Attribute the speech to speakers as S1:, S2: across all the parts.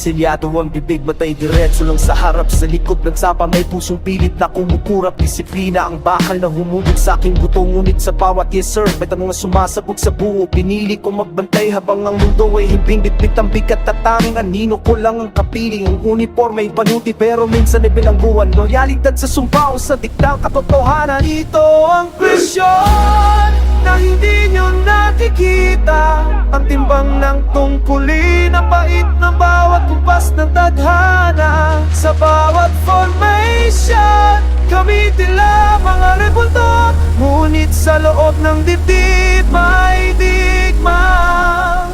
S1: Siliado ang bibig, matay diretso lang sa harap. Sa likod ng sapa may pusong pilit na kumukurap. Disiplina ang bakal na humubog sa aking buto. Ngunit sa bawat yes sir, may tanong na sumasabog sa buo. Pinili ko magbantay habang ang mundo ay himbing. Bitbit ang bigat at tanging anino ko lang ang kapiling. Ang uniform ay panuti pero minsan ay bilangguan. Loyalidad sa sumpa o sa diktang katotohanan. Ito ang presyon na hindi nyo nakikita. Ang timbang ng tungkulin na pait ng bawat kumpas ng tadhana. Sa bawat formation kami tila mga rebulto. Ngunit sa loob ng dibdib may digma,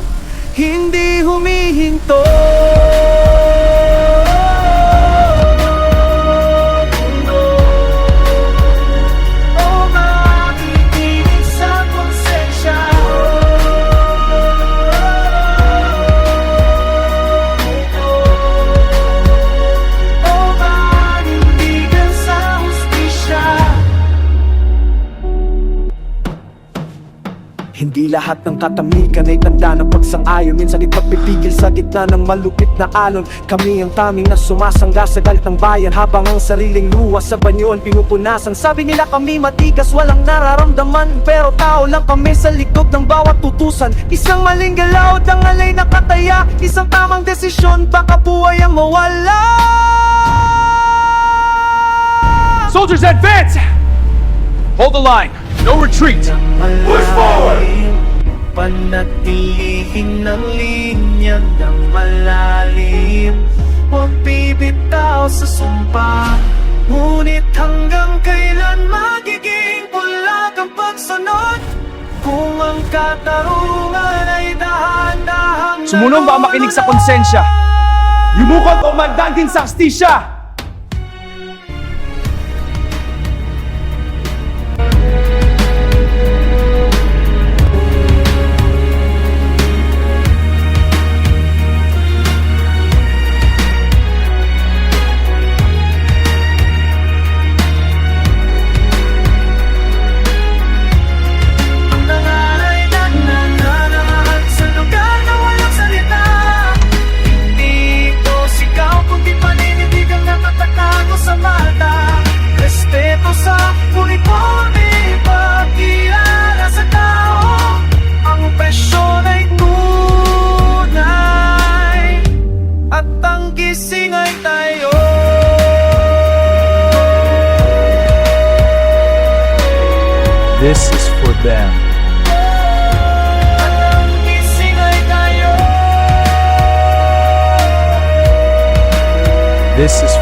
S1: hindi humihinto. Hindi lahat ng katamikan ay tanda ng pagsang-ayon. Minsan ipagpipigil sa gitna ng malupit na alon. Kami ang taming na sumasangga sa galit ng bayan. Habang ang sariling luha sa banyo ang pinupunasan. Sabi nila kami matigas, walang nararamdaman. Pero tao lang kami sa likod ng bawat tutusan. Isang maling galaw, dangalay nakataya. Isang tamang desisyon, baka buhay ang mawala.
S2: Soldiers advance! Hold the line, no retreat! Push forward!
S1: Panatilihin ng linya ng malalim. Huwag bibitaw sa sumpa. Ngunit hanggang kailan magiging bulag ang pagsunod? Kung ang katarungan ay dahan-dahang
S2: Sumunod ba makinig sa konsensya? Yumukod o magdantin sa hustisya! This is for them. This is